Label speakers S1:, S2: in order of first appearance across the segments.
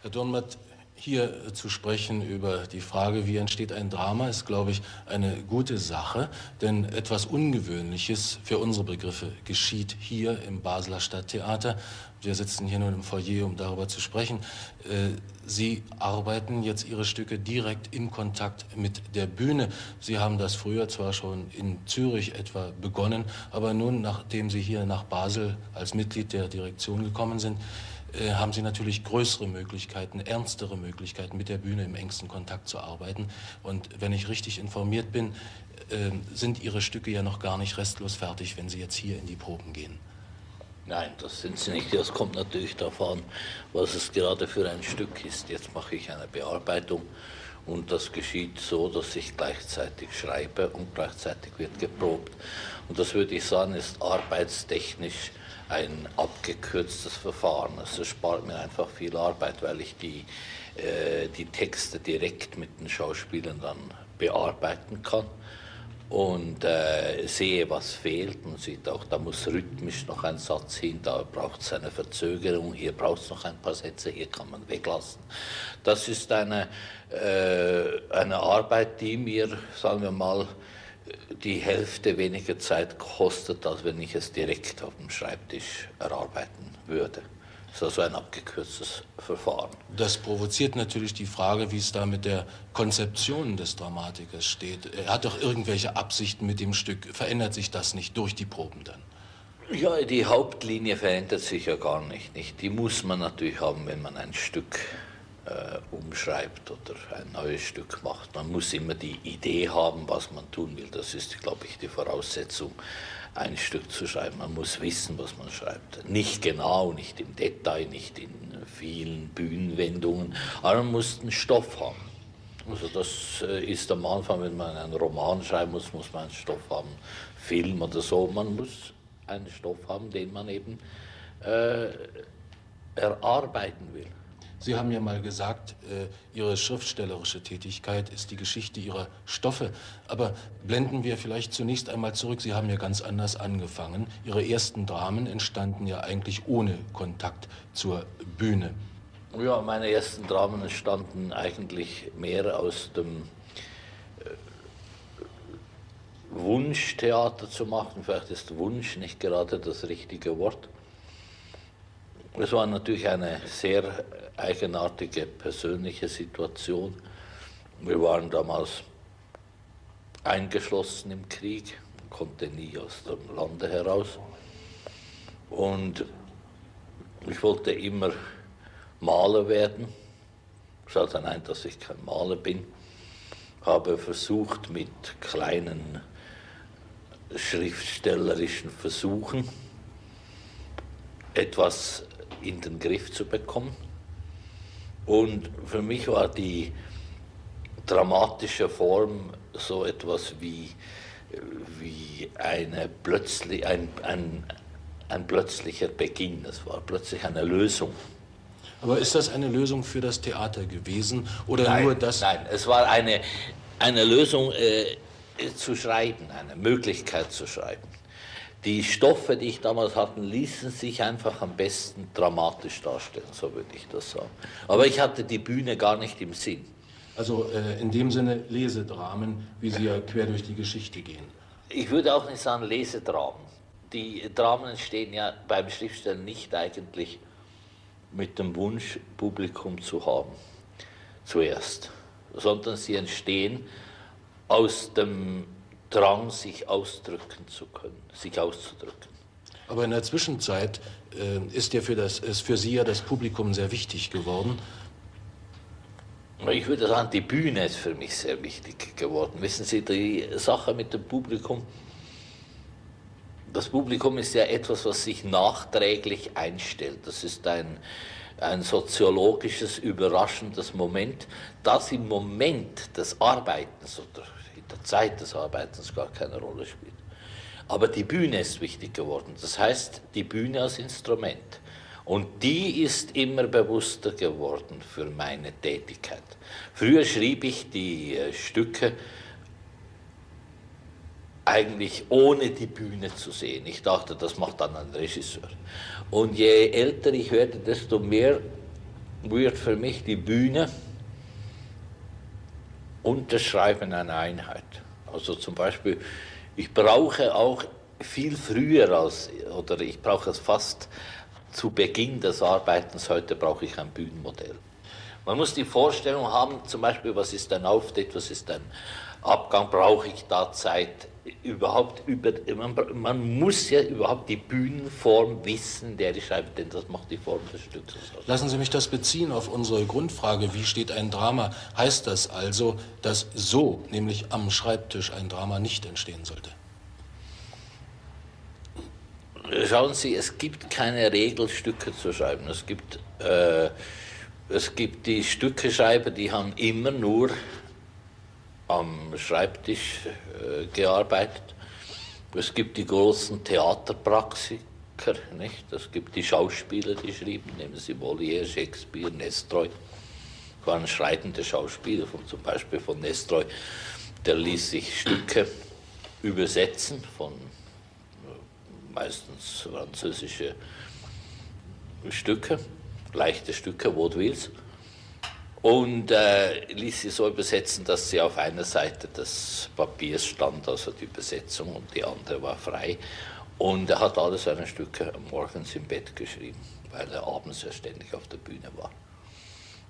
S1: Herr Dürrenmatt, hier zu sprechen über die Frage, wie entsteht ein Drama, ist, glaube ich, eine gute Sache, denn etwas Ungewöhnliches für unsere Begriffe geschieht hier im Basler Stadttheater. Wir sitzen hier nun im Foyer, um darüber zu sprechen. Sie arbeiten jetzt Ihre Stücke direkt in Kontakt mit der Bühne. Sie haben das früher zwar schon in Zürich etwa begonnen, aber nun, nachdem Sie hier nach Basel als Mitglied der Direktion gekommen sind, haben Sie natürlich größere Möglichkeiten, ernstere Möglichkeiten, mit der Bühne im engsten Kontakt zu arbeiten. Und wenn ich richtig informiert bin, sind Ihre Stücke ja noch gar nicht restlos fertig, wenn Sie jetzt hier in die Proben gehen.
S2: Nein, das sind sie nicht. Das kommt natürlich darauf an, was es gerade für ein Stück ist. Jetzt mache ich eine Bearbeitung und das geschieht so, dass ich gleichzeitig schreibe und gleichzeitig wird geprobt. Und das würde ich sagen, ist arbeitstechnisch ein abgekürztes Verfahren. Es spart mir einfach viel Arbeit, weil ich die Texte direkt mit den Schauspielern dann bearbeiten kann und sehe, was fehlt. Man sieht auch, da muss rhythmisch noch ein Satz hin, da braucht es eine Verzögerung, hier braucht es noch ein paar Sätze, hier kann man weglassen. Das ist eine Arbeit, die mir, sagen wir mal, die Hälfte weniger Zeit kostet, als wenn ich es direkt auf dem Schreibtisch erarbeiten würde. Das ist also ein abgekürztes Verfahren.
S1: Das provoziert natürlich die Frage, wie es da mit der Konzeption des Dramatikers steht. Er hat doch irgendwelche Absichten mit dem Stück. Verändert sich das nicht durch die Proben dann?
S2: Ja, die Hauptlinie verändert sich ja gar nicht. Die muss man natürlich haben, wenn man ein Stück umschreibt oder ein neues Stück macht. Man muss immer die Idee haben, was man tun will. Das ist, glaube ich, die Voraussetzung, ein Stück zu schreiben. Man muss wissen, was man schreibt. Nicht genau, nicht im Detail, nicht in vielen Bühnenwendungen, aber man muss einen Stoff haben. Also das ist am Anfang, wenn man einen Roman schreiben muss, muss man einen Stoff haben, Film oder so. Man muss einen Stoff haben, den man eben erarbeiten will.
S1: Sie haben ja mal gesagt, Ihre schriftstellerische Tätigkeit ist die Geschichte Ihrer Stoffe. Aber blenden wir vielleicht zunächst einmal zurück. Sie haben ja ganz anders angefangen. Ihre ersten Dramen entstanden ja eigentlich ohne Kontakt zur Bühne.
S2: Ja, meine ersten Dramen entstanden eigentlich mehr aus dem Wunsch, Theater zu machen. Vielleicht ist Wunsch nicht gerade das richtige Wort. Es war natürlich eine sehr eigenartige persönliche Situation. Wir waren damals eingeschlossen im Krieg, konnte nie aus dem Lande heraus. Und ich wollte immer Maler werden. Ich sage nein, dass ich kein Maler bin. Habe versucht mit kleinen schriftstellerischen Versuchen etwas in den Griff zu bekommen. Und für mich war die dramatische Form so etwas wie ein plötzlicher Beginn. Es war plötzlich eine Lösung.
S1: Aber ist das eine Lösung für das Theater gewesen oder
S2: Nein,
S1: nur das?
S2: Nein, es war eine Lösung zu schreiben, eine Möglichkeit zu schreiben. Die Stoffe, die ich damals hatte, ließen sich einfach am besten dramatisch darstellen, so würde ich das sagen. Aber ich hatte die Bühne gar nicht im Sinn.
S1: Also in dem Sinne Lesedramen, wie sie ja quer durch die Geschichte gehen.
S2: Ich würde auch nicht sagen Lesedramen. Die Dramen entstehen ja beim Schriftstellen nicht eigentlich mit dem Wunsch, Publikum zu haben, zuerst, sondern sie entstehen aus dem Drang, sich ausdrücken zu können, sich auszudrücken.
S1: Aber in der Zwischenzeit ist für Sie ja das Publikum sehr wichtig geworden.
S2: Ich würde sagen, die Bühne ist für mich sehr wichtig geworden. Wissen Sie, die Sache mit dem Publikum, das Publikum ist ja etwas, was sich nachträglich einstellt. Das ist ein soziologisches, überraschendes Moment, das im Moment des Arbeitens oder in der Zeit des Arbeitens gar keine Rolle spielt. Aber die Bühne ist wichtig geworden. Das heißt, die Bühne als Instrument. Und die ist immer bewusster geworden für meine Tätigkeit. Früher schrieb ich die Stücke eigentlich ohne die Bühne zu sehen. Ich dachte, das macht dann ein Regisseur. Und je älter ich werde, desto mehr wird für mich die Bühne und das Schreiben eine Einheit. Also zum Beispiel, ich brauche auch viel früher oder ich brauche es fast zu Beginn des Arbeitens, heute brauche ich ein Bühnenmodell. Man muss die Vorstellung haben, zum Beispiel, was ist ein Auftritt, was ist ein Abgang, brauche ich da Zeit überhaupt man muss ja überhaupt die Bühnenform wissen, der ich schreibe, denn das macht die Form des Stückes aus.
S1: Lassen Sie mich das beziehen auf unsere Grundfrage, wie steht ein Drama? Heißt das also, dass so, nämlich am Schreibtisch, ein Drama nicht entstehen sollte?
S2: Schauen Sie, es gibt keine Regel, Stücke zu schreiben. Es gibt die Stückeschreiber, die haben immer nur am Schreibtisch gearbeitet. Es gibt die großen Theaterpraxiker, nicht? Es gibt die Schauspieler, die schrieben, nehmen Sie Molière, Shakespeare, Nestroy. Das waren schreitende Schauspieler, zum Beispiel von Nestroy. Der ließ sich Stücke übersetzen von meistens französische Stücke, leichte Stücke, Vaudevilles. Und ließ sie so übersetzen, dass sie auf einer Seite des Papiers stand, also die Übersetzung, und die andere war frei. Und er hat alle seine Stücke morgens im Bett geschrieben, weil er abends ja ständig auf der Bühne war.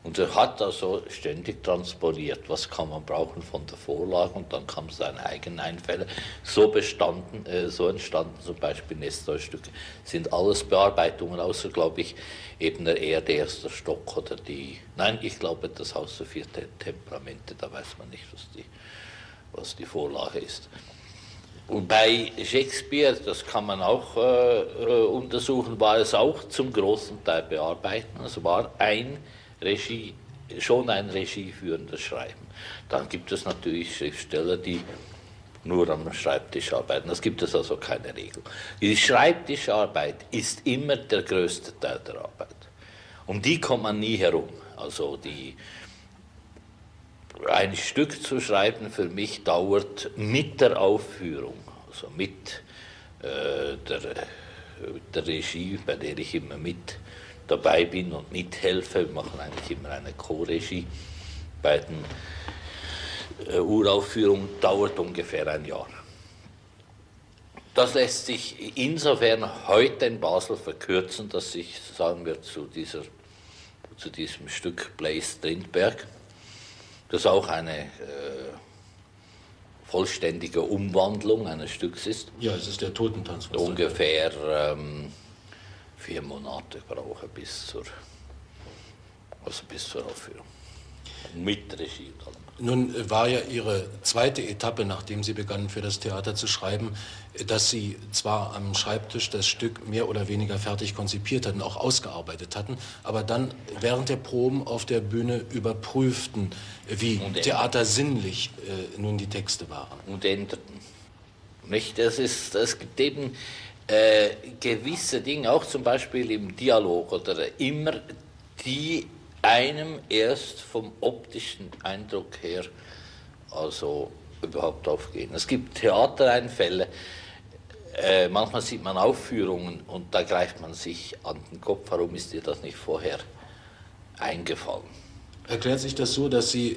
S2: Und er hat also ständig transponiert, was kann man brauchen von der Vorlage, und dann kamen seine eigenen Einfälle. So entstanden zum Beispiel Nestroy-Stücke, sind alles Bearbeitungen, außer, glaube ich, eben der Erde, erster Stock oder ich glaube, das Haus der 4 Temperamente, da weiß man nicht, was die Vorlage ist. Und bei Shakespeare, das kann man auch untersuchen, war es auch zum großen Teil bearbeiten. Es war schon ein regieführendes Schreiben. Dann gibt es natürlich Schriftsteller, die nur am Schreibtisch arbeiten. Das gibt es also keine Regel. Die Schreibtischarbeit ist immer der größte Teil der Arbeit. Um die kommt man nie herum. Also ein Stück zu schreiben für mich dauert mit der Aufführung, also mit der Regie, bei der ich immer mit dabei bin und mithelfe. Wir machen eigentlich immer eine Co-Regie. Bei den Uraufführungen dauert ungefähr ein Jahr. Das lässt sich insofern heute in Basel verkürzen, dass ich, sagen wir, zu diesem Stück Blaise Strindberg, das auch eine vollständige Umwandlung eines Stücks ist.
S1: Ja, es ist der Totentanz.
S2: Ungefähr 4 Monate brauche bis zur Aufführung. Mit Regie.
S1: Nun war ja Ihre zweite Etappe, nachdem Sie begannen, für das Theater zu schreiben, dass Sie zwar am Schreibtisch das Stück mehr oder weniger fertig konzipiert hatten, auch ausgearbeitet hatten, aber dann während der Proben auf der Bühne überprüften, wie theatersinnlich nun die Texte waren.
S2: Und änderten. Nicht? Es gibt eben gewisse Dinge, auch zum Beispiel im Dialog, oder immer die einem erst vom optischen Eindruck her also überhaupt aufgehen. Es gibt Theatereinfälle, manchmal sieht man Aufführungen und da greift man sich an den Kopf, warum ist dir das nicht vorher eingefallen?
S1: Erklärt sich das so, dass Sie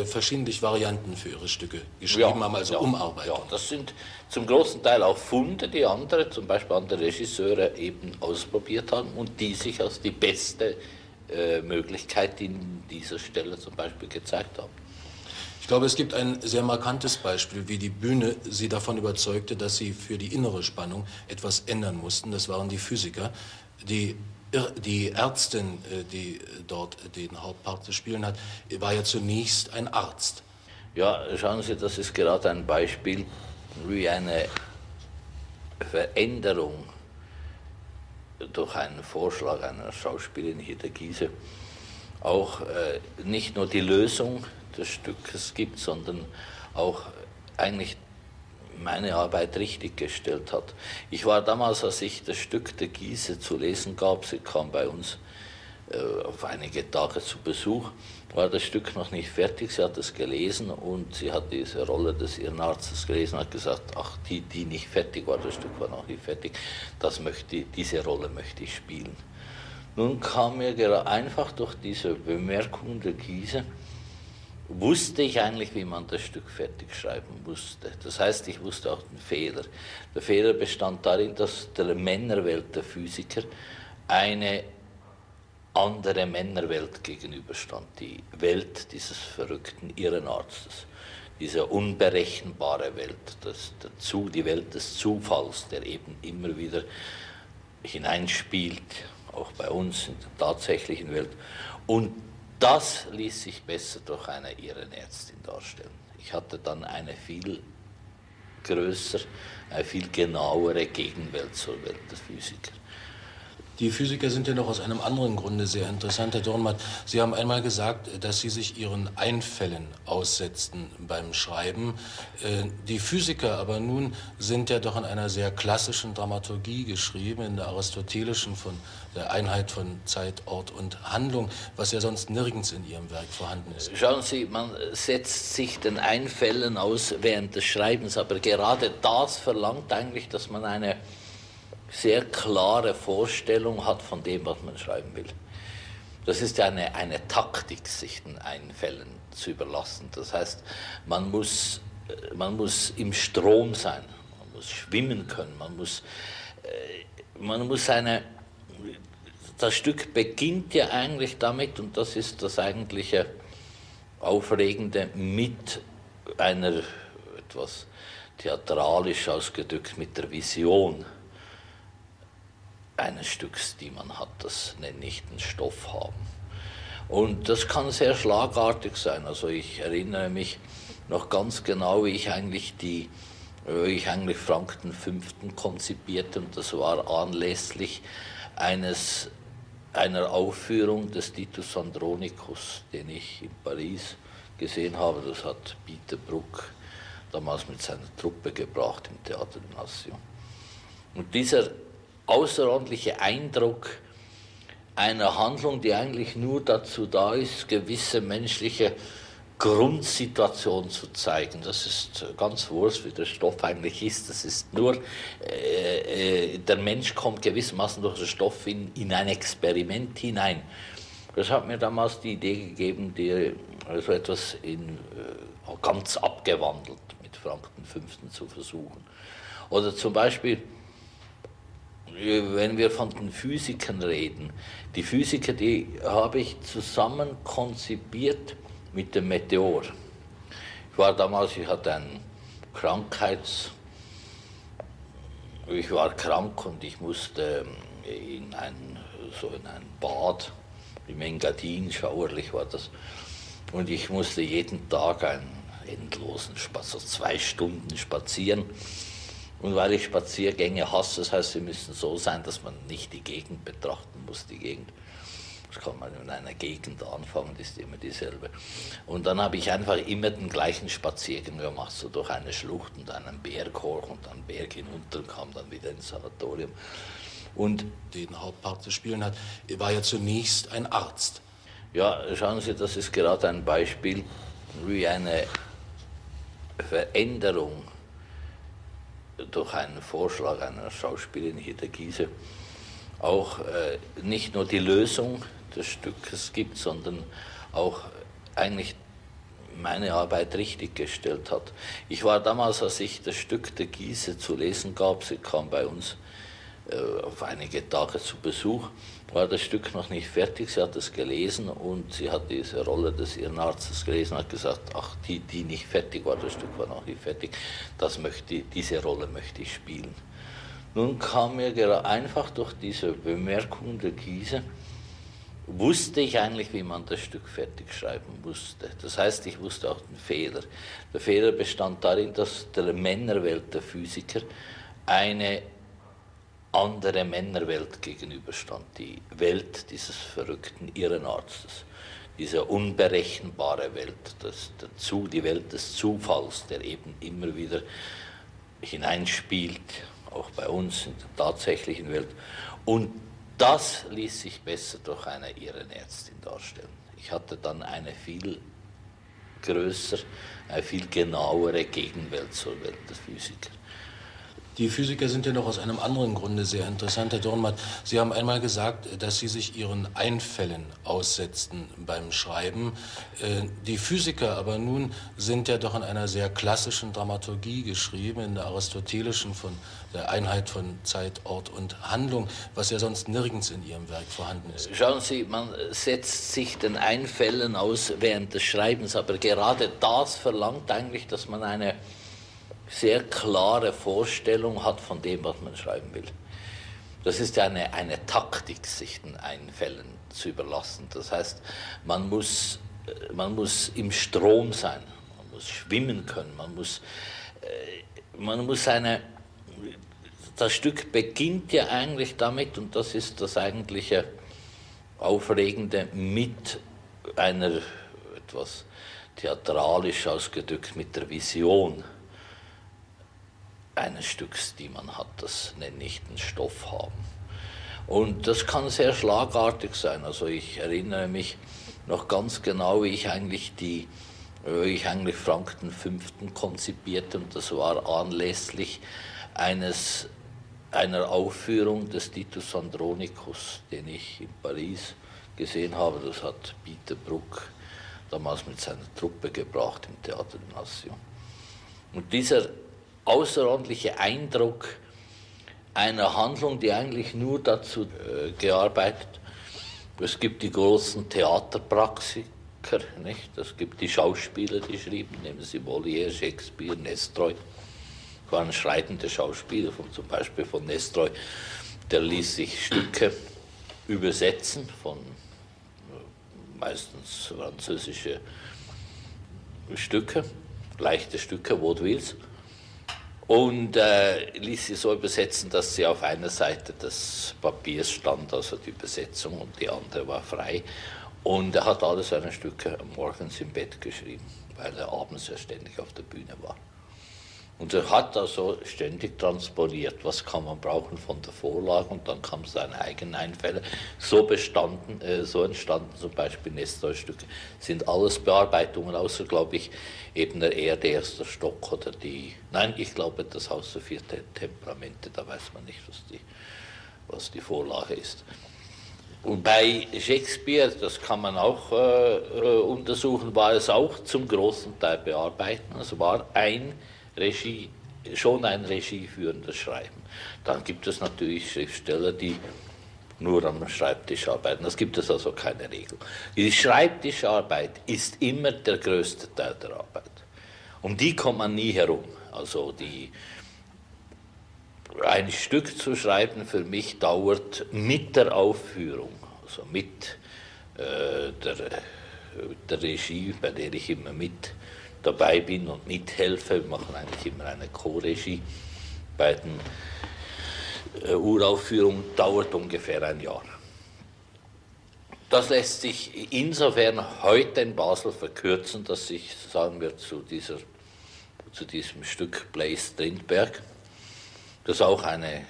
S1: verschiedentlich Varianten für Ihre Stücke geschrieben haben, also Umarbeitung?
S2: Ja, das sind zum großen Teil auch Funde, die zum Beispiel andere Regisseure eben ausprobiert haben und die sich als die beste Möglichkeit in dieser Stelle zum Beispiel gezeigt haben.
S1: Ich glaube, es gibt ein sehr markantes Beispiel, wie die Bühne Sie davon überzeugte, dass Sie für die innere Spannung etwas ändern mussten. Das waren die Physiker. Die Ärztin, die dort den Hauptpart zu spielen hat, war ja zunächst ein Arzt.
S2: Ja, schauen Sie, das ist gerade ein Beispiel, wie eine Veränderung durch einen Vorschlag einer Schauspielerin hier, der Giese, auch nicht nur die Lösung des Stückes gibt, sondern auch eigentlich meine Arbeit richtig gestellt hat. Ich war damals, als ich das Stück der Giese zu lesen gab, sie kam bei uns auf einige Tage zu Besuch, war das Stück noch nicht fertig, sie hat es gelesen und sie hat diese Rolle des Irrenarztes gelesen und hat gesagt, ach, die nicht fertig war, das Stück war noch nicht fertig, diese Rolle möchte ich spielen. Nun kam mir einfach durch diese Bemerkung der Giese, wusste ich eigentlich, wie man das Stück fertig schreiben musste. Das heißt, ich wusste auch den Fehler. Der Fehler bestand darin, dass der Männerwelt der Physiker eine andere Männerwelt gegenüberstand. Die Welt dieses verrückten Irrenarztes. Diese unberechenbare Welt, die Welt des Zufalls, der eben immer wieder hineinspielt, auch bei uns in der tatsächlichen Welt. Und das ließ sich besser durch eine Irrenärztin darstellen. Ich hatte dann eine viel größere, eine viel genauere Gegenwelt zur Welt der Physiker.
S1: Die Physiker sind ja noch aus einem anderen Grunde sehr interessant, Herr Dürrenmatt. Sie haben einmal gesagt, dass Sie sich Ihren Einfällen aussetzten beim Schreiben. Die Physiker aber nun sind ja doch in einer sehr klassischen Dramaturgie geschrieben, in der aristotelischen, von der Einheit von Zeit, Ort und Handlung, was ja sonst nirgends in Ihrem Werk vorhanden ist.
S2: Schauen Sie, man setzt sich den Einfällen aus während des Schreibens, aber gerade das verlangt eigentlich, dass man eine sehr klare Vorstellung hat von dem, was man schreiben will. Das ist ja eine Taktik, sich den Einfällen zu überlassen. Das heißt, man muss im Strom sein, man muss schwimmen können, das Stück beginnt ja eigentlich damit, und das ist das eigentliche Aufregende, mit einer, etwas theatralisch ausgedrückt, mit der Vision eines Stücks, die man hat, das nenne ich den Stoff haben. Und das kann sehr schlagartig sein. Also ich erinnere mich noch ganz genau, wie ich eigentlich Frank V. konzipierte, und das war anlässlich einer Aufführung des Titus Andronicus, den ich in Paris gesehen habe. Das hat Pieter Bruck damals mit seiner Truppe gebracht im Théâtre de Nation. Und dieser außerordentliche Eindruck einer Handlung, die eigentlich nur dazu da ist, gewisse menschliche Grundsituationen zu zeigen. Das ist ganz wurscht, wie der Stoff eigentlich ist. Das ist nur, der Mensch kommt gewissermaßen durch den Stoff in ein Experiment hinein. Das hat mir damals die Idee gegeben, so etwas ganz abgewandelt mit Frank V. zu versuchen. Oder zum Beispiel, wenn wir von den Physikern reden, die Physiker, die habe ich zusammen konzipiert mit dem Meteor. Ich hatte ich war krank und ich musste in ein Bad, im Engadin, schauerlich war das, und ich musste jeden Tag einen endlosen so 2 Stunden spazieren. Und weil ich Spaziergänge hasse, das heißt, sie müssen so sein, dass man nicht die Gegend betrachten muss. Die Gegend, das kann man in einer Gegend anfangen, die ist immer dieselbe. Und dann habe ich einfach immer den gleichen Spaziergang gemacht, so durch eine Schlucht und einen Berg hoch und einen Berg hinunter und kam dann wieder ins Sanatorium. Und
S1: den Hauptpart zu spielen hat, war ja zunächst ein Arzt.
S2: Ja, schauen Sie, das ist gerade ein Beispiel, wie eine Veränderung durch einen Vorschlag einer Schauspielerin hier, der Giese, auch nicht nur die Lösung des Stückes gibt, sondern auch eigentlich meine Arbeit richtig gestellt hat. Ich war damals, als ich das Stück der Giese zu lesen gab, sie kam bei uns auf einige Tage zu Besuch, war das Stück noch nicht fertig, sie hat es gelesen und sie hat diese Rolle des Irrenarztes gelesen und hat gesagt, ach, die nicht fertig war, das Stück war noch nicht fertig, diese Rolle möchte ich spielen. Nun kam mir einfach durch diese Bemerkung der Giese, wusste ich eigentlich, wie man das Stück fertig schreiben musste. Das heißt, ich wusste auch den Fehler. Der Fehler bestand darin, dass der Männerwelt der Physiker eine andere Männerwelt gegenüberstand, die Welt dieses verrückten Irrenarztes, diese unberechenbare Welt, die Welt des Zufalls, der eben immer wieder hineinspielt, auch bei uns in der tatsächlichen Welt. Und das ließ sich besser durch eine Irrenärztin darstellen. Ich hatte dann eine viel größere, eine viel genauere Gegenwelt zur Welt der Physiker.
S1: Die Physiker sind ja noch aus einem anderen Grunde sehr interessant, Herr Dürrenmatt. Sie haben einmal gesagt, dass Sie sich Ihren Einfällen aussetzten beim Schreiben. Die Physiker aber nun sind ja doch in einer sehr klassischen Dramaturgie geschrieben, in der aristotelischen, von der Einheit von Zeit, Ort und Handlung, was ja sonst nirgends in Ihrem Werk vorhanden ist.
S2: Schauen Sie, man setzt sich den Einfällen aus während des Schreibens, aber gerade das verlangt eigentlich, dass man eine sehr klare Vorstellung hat von dem, was man schreiben will. Das ist ja eine Taktik, sich den Einfällen zu überlassen. Das heißt, man muss im Strom sein, man muss schwimmen können, das Stück beginnt ja eigentlich damit, und das ist das eigentliche Aufregende, mit einer, etwas theatralisch ausgedrückt, mit der Vision eines Stücks, die man hat, das nenne ich den Stoff haben. Und das kann sehr schlagartig sein. Also ich erinnere mich noch ganz genau, wie ich eigentlich Frank V. konzipierte, und das war anlässlich einer Aufführung des Titus Andronicus, den ich in Paris gesehen habe. Das hat Pieter Bruck damals mit seiner Truppe gebracht im Theater de Nation. Und dieser außerordentliche Eindruck einer Handlung, die eigentlich nur dazu gearbeitet. Es gibt die großen Theaterpraxiker, nicht? Es gibt die Schauspieler, die schrieben, nehmen Sie Molière, Shakespeare, Nestroy. Das waren schreitende Schauspieler, zum Beispiel von Nestroy. Der ließ sich Stücke übersetzen von meistens französische Stücke, leichte Stücke, Vaudevilles. Und ließ sie so übersetzen, dass sie auf einer Seite des Papiers stand, also die Übersetzung, und die andere war frei. Und er hat alle seine Stücke morgens im Bett geschrieben, weil er abends ja ständig auf der Bühne war. Und er hat also ständig transponiert, was kann man brauchen von der Vorlage, und dann kamen seine eigenen Einfälle. So entstanden zum Beispiel Nestroy-Stücke. Sind alles Bearbeitungen, außer, glaube ich, eben der Erde, erster Stock oder ich glaube, das Haus der 4 Temperamente, da weiß man nicht, was die Vorlage ist. Und bei Shakespeare, das kann man auch untersuchen, war es auch zum großen Teil bearbeiten. Es war schon ein regieführendes Schreiben. Dann gibt es natürlich Schriftsteller, die nur am Schreibtisch arbeiten. Das gibt es also keine Regel. Die Schreibtischarbeit ist immer der größte Teil der Arbeit. Um die kommt man nie herum. Also ein Stück zu schreiben für mich dauert mit der Aufführung, also mit der Regie, bei der ich immer mit dabei bin und mithelfe. Wir machen eigentlich immer eine Co-Regie. Bei den Uraufführungen dauert ungefähr ein Jahr. Das lässt sich insofern heute in Basel verkürzen, dass ich, sagen wir, zu diesem Stück Blaise Strindberg, das auch eine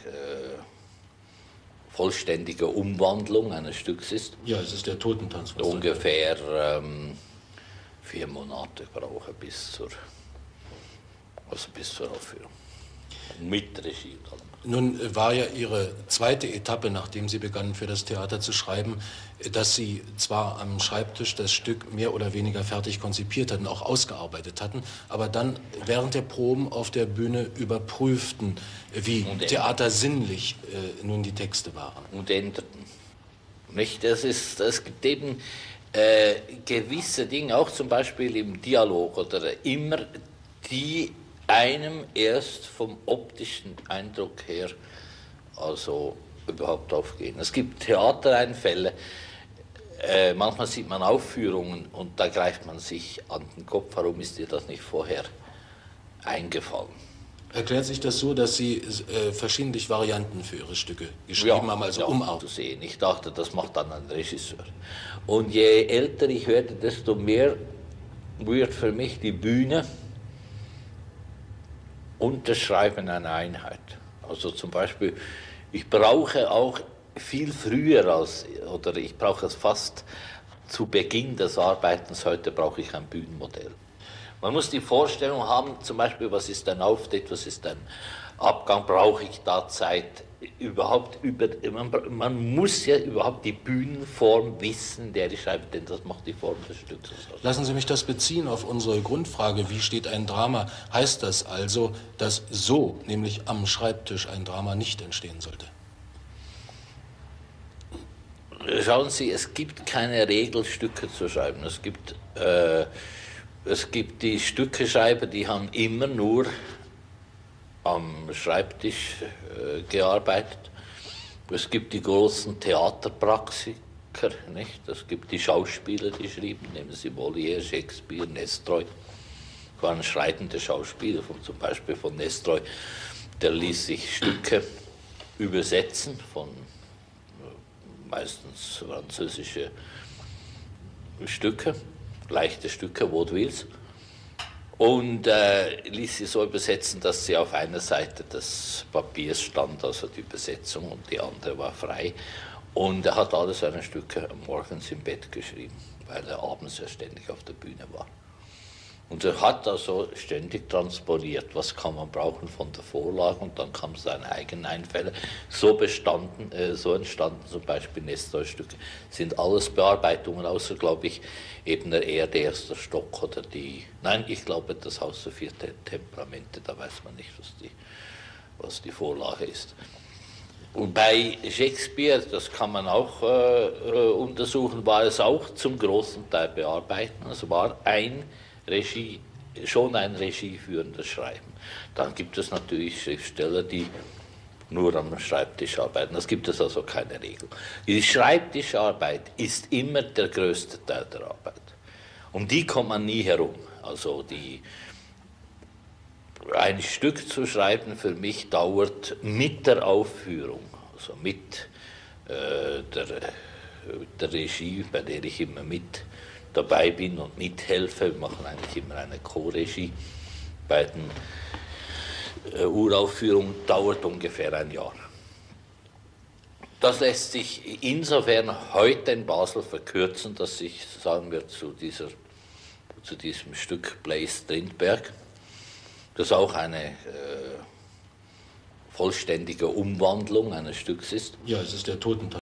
S2: vollständige Umwandlung eines Stücks ist.
S1: Ja, es ist der Totentanz.
S2: Ungefähr 4 Monate brauche bis zur Aufführung. Mit Regie.
S1: Nun war ja Ihre zweite Etappe, nachdem Sie begannen, für das Theater zu schreiben, dass Sie zwar am Schreibtisch das Stück mehr oder weniger fertig konzipiert hatten, auch ausgearbeitet hatten, aber dann während der Proben auf der Bühne überprüften, wie theatersinnlich nun die Texte waren.
S2: Und änderten. Nicht? Es gibt eben gewisse Dinge, auch zum Beispiel im Dialog oder immer, die einem erst vom optischen Eindruck her also überhaupt aufgehen. Es gibt Theatereinfälle, manchmal sieht man Aufführungen und da greift man sich an den Kopf, warum ist dir das nicht vorher eingefallen?
S1: Erklärt sich das so, dass Sie verschiedentlich Varianten für Ihre Stücke geschrieben haben, also
S2: zu sehen. Ich dachte, das macht dann ein Regisseur. Und je älter ich werde, desto mehr wird für mich die Bühne und das Schreiben eine Einheit. Also zum Beispiel, ich brauche auch viel früher ich brauche es fast zu Beginn des Arbeitens, heute brauche ich ein Bühnenmodell. Man muss die Vorstellung haben, zum Beispiel, was ist ein Auftritt, was ist ein Abgang, brauche ich da Zeit überhaupt man muss ja überhaupt die Bühnenform wissen, der ich schreibe, denn das macht die Form des Stückes aus.
S1: Lassen Sie mich das beziehen auf unsere Grundfrage, wie steht ein Drama? Heißt das also, dass so, nämlich am Schreibtisch, ein Drama nicht entstehen sollte?
S2: Schauen Sie, es gibt keine Regel, Stücke zu schreiben. Es gibt die Stückeschreiber, die haben immer nur am Schreibtisch gearbeitet. Es gibt die großen Theaterpraxiker, nicht? Es gibt die Schauspieler, die schrieben, nehmen Sie Molière, Shakespeare, Nestroy. Das waren schreitende Schauspieler, zum Beispiel von Nestroy. Der ließ sich Stücke übersetzen von meistens französische Stücke, leichte Stücke, Vaudevilles, und ließ sie so übersetzen, dass sie auf einer Seite des Papiers stand, also die Übersetzung, und die andere war frei. Und er hat alle seine Stücke morgens im Bett geschrieben, weil er abends ja ständig auf der Bühne war. Und er hat also ständig transponiert, was kann man brauchen von der Vorlage, und dann kamen seine eigenen Einfälle. So entstanden zum Beispiel Nestroy-Stücke, sind alles Bearbeitungen, außer, glaube ich, eben der erster Stock oder ich glaube, das Haus der 4 Temperamente, da weiß man nicht, was die Vorlage ist. Und bei Shakespeare, das kann man auch untersuchen, war es auch zum großen Teil bearbeiten. Es war schon ein regieführendes Schreiben. Dann gibt es natürlich Schriftsteller, die nur am Schreibtisch arbeiten. Das gibt es also keine Regel. Die Schreibtischarbeit ist immer der größte Teil der Arbeit. Um die kommt man nie herum. Also ein Stück zu schreiben für mich dauert mit der Aufführung, also mit der Regie, bei der ich immer mit dabei bin und mithelfe. Wir machen eigentlich immer eine Co-Regie. Bei den Uraufführungen dauert ungefähr ein Jahr. Das lässt sich insofern heute in Basel verkürzen, dass ich, sagen wir, zu diesem Stück Blaise Strindberg, das auch eine vollständige Umwandlung eines Stücks ist.
S1: Ja, es ist der Totentanz.